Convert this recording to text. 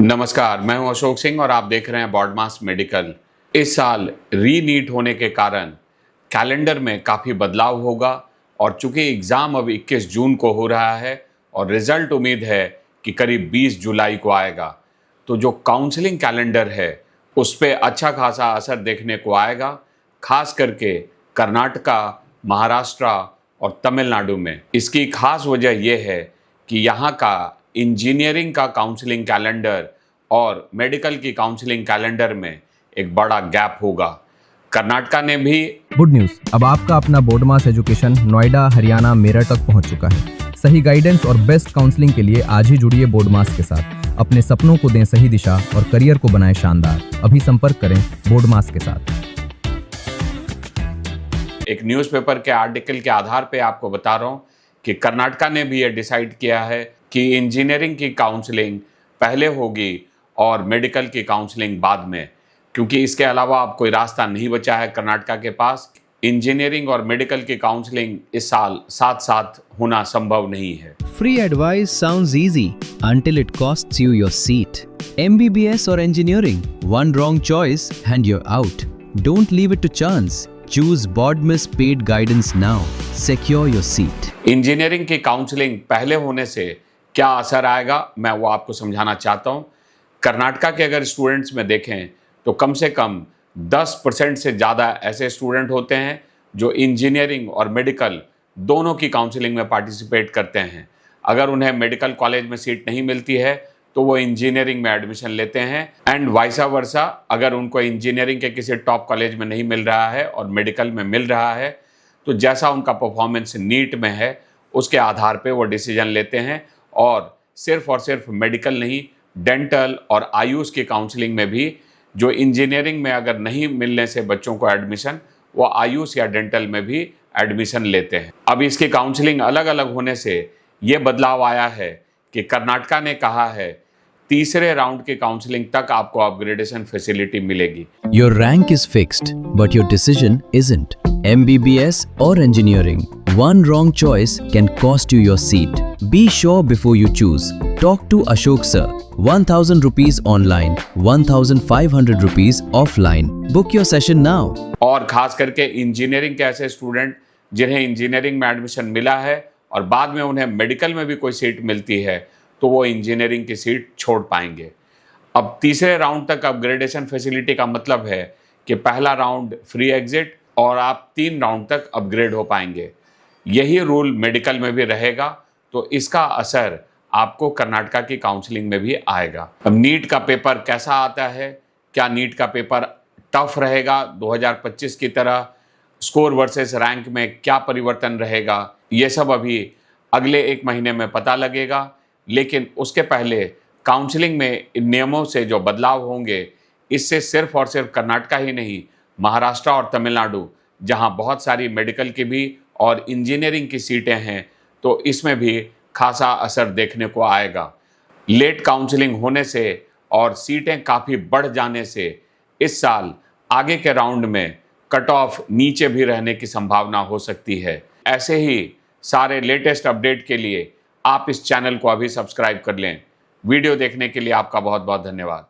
नमस्कार, मैं हूं अशोक सिंह और आप देख रहे हैं बॉडमास मेडिकल। इस साल रीनीट होने के कारण कैलेंडर में काफ़ी बदलाव होगा और चूंकि एग्ज़ाम अब 21 जून को हो रहा है और रिज़ल्ट उम्मीद है कि करीब 20 जुलाई को आएगा, तो जो काउंसलिंग कैलेंडर है उस पर अच्छा खासा असर देखने को आएगा, खास करके कर्नाटका, महाराष्ट्र और तमिलनाडु में। इसकी खास वजह यह है कि यहाँ का इंजीनियरिंग का काउंसलिंग कैलेंडर और मेडिकल की काउंसलिंग कैलेंडर में एक बड़ा गैप होगा। कर्नाटका ने भी गुड न्यूज, अब आपका अपना बोर्डमास एजुकेशन नोएडा, हरियाणा, मेरठ तक पहुंच चुका है। सही गाइडेंस और बेस्ट काउंसलिंग के लिए आज ही जुड़िए बोर्डमास के साथ। अपने सपनों को दें सही दिशा और करियर को बनाएं शानदार। अभी संपर्क करें बोर्डमास के साथ। एक न्यूज़पेपर के आर्टिकल के आधार पे आपको बता रहा हूँ कि कर्नाटका ने भी ये डिसाइड किया है कि इंजीनियरिंग की काउंसलिंग पहले होगी और मेडिकल की काउंसलिंग बाद में, क्योंकि इसके अलावा अब कोई रास्ता नहीं बचा है कर्नाटका के पास। इंजीनियरिंग और मेडिकल की काउंसलिंग इस साल साथ साथ होना संभव नहीं है। Free advice sounds easy until it costs you your seat. MBBS or engineering, one wrong choice and you're out. Don't leave it to chance. Choose BODMAS paid guidance now. Secure your seat. Engineering की counselling पहले होने से क्या असर आएगा, मैं वो आपको समझाना चाहता हूँ। कर्नाटका के अगर स्टूडेंट्स में देखें तो कम से कम 10% से ज़्यादा ऐसे स्टूडेंट होते हैं जो इंजीनियरिंग और मेडिकल दोनों की काउंसलिंग में पार्टिसिपेट करते हैं। अगर उन्हें मेडिकल कॉलेज में सीट नहीं मिलती है तो वो इंजीनियरिंग में एडमिशन लेते हैं एंड वाइसा वर्सा। अगर उनको इंजीनियरिंग के किसी टॉप कॉलेज में नहीं मिल रहा है और मेडिकल में मिल रहा है तो जैसा उनका परफॉर्मेंस नीट में है उसके आधार पे वो डिसीजन लेते हैं और सिर्फ मेडिकल नहीं, डेंटल और आयुष की काउंसलिंग में भी जो इंजीनियरिंग में अगर नहीं मिलने से बच्चों को एडमिशन, वो आयुष या डेंटल में भी एडमिशन लेते हैं। अब इसकी काउंसलिंग अलग अलग होने से ये बदलाव आया है कि कर्नाटका ने कहा है तीसरे राउंड की काउंसलिंग तक आपको अपग्रेडेशन फैसिलिटी मिलेगी। Your rank is fixed, but your decision isn't. MBBS or engineering, one wrong choice can cost you your seat. Be sure before you choose. Talk to Ashok sir. 1000 rupees online, 1500 rupees offline. Book your session now. और खास करके engineering के ऐसे student जिन्हें engineering में admission मिला है और बाद में उन्हें मेडिकल में भी कोई सीट मिलती है तो वो इंजीनियरिंग की सीट छोड़ पाएंगे। अब तीसरे राउंड तक अपग्रेडेशन फैसिलिटी का मतलब है कि पहला राउंड फ्री एग्जिट और आप 3 राउंड तक अपग्रेड हो पाएंगे। यही रूल मेडिकल में भी रहेगा, तो इसका असर आपको कर्नाटका की काउंसलिंग में भी आएगा। अब नीट का पेपर कैसा आता है, क्या नीट का पेपर टफ रहेगा 2025 की तरह, स्कोर वर्सेस रैंक में क्या परिवर्तन रहेगा, ये सब अभी अगले 1 महीने में पता लगेगा। लेकिन उसके पहले काउंसलिंग में इन नियमों से जो बदलाव होंगे इससे सिर्फ और सिर्फ कर्नाटका ही नहीं, महाराष्ट्र और तमिलनाडु जहां बहुत सारी मेडिकल की भी और इंजीनियरिंग की सीटें हैं, तो इसमें भी खासा असर देखने को आएगा। लेट काउंसलिंग होने से और सीटें काफ़ी बढ़ जाने से इस साल आगे के राउंड में कट ऑफ नीचे भी रहने की संभावना हो सकती है। ऐसे ही सारे लेटेस्ट अपडेट के लिए आप इस चैनल को अभी सब्सक्राइब कर लें। वीडियो देखने के लिए आपका बहुत बहुत धन्यवाद।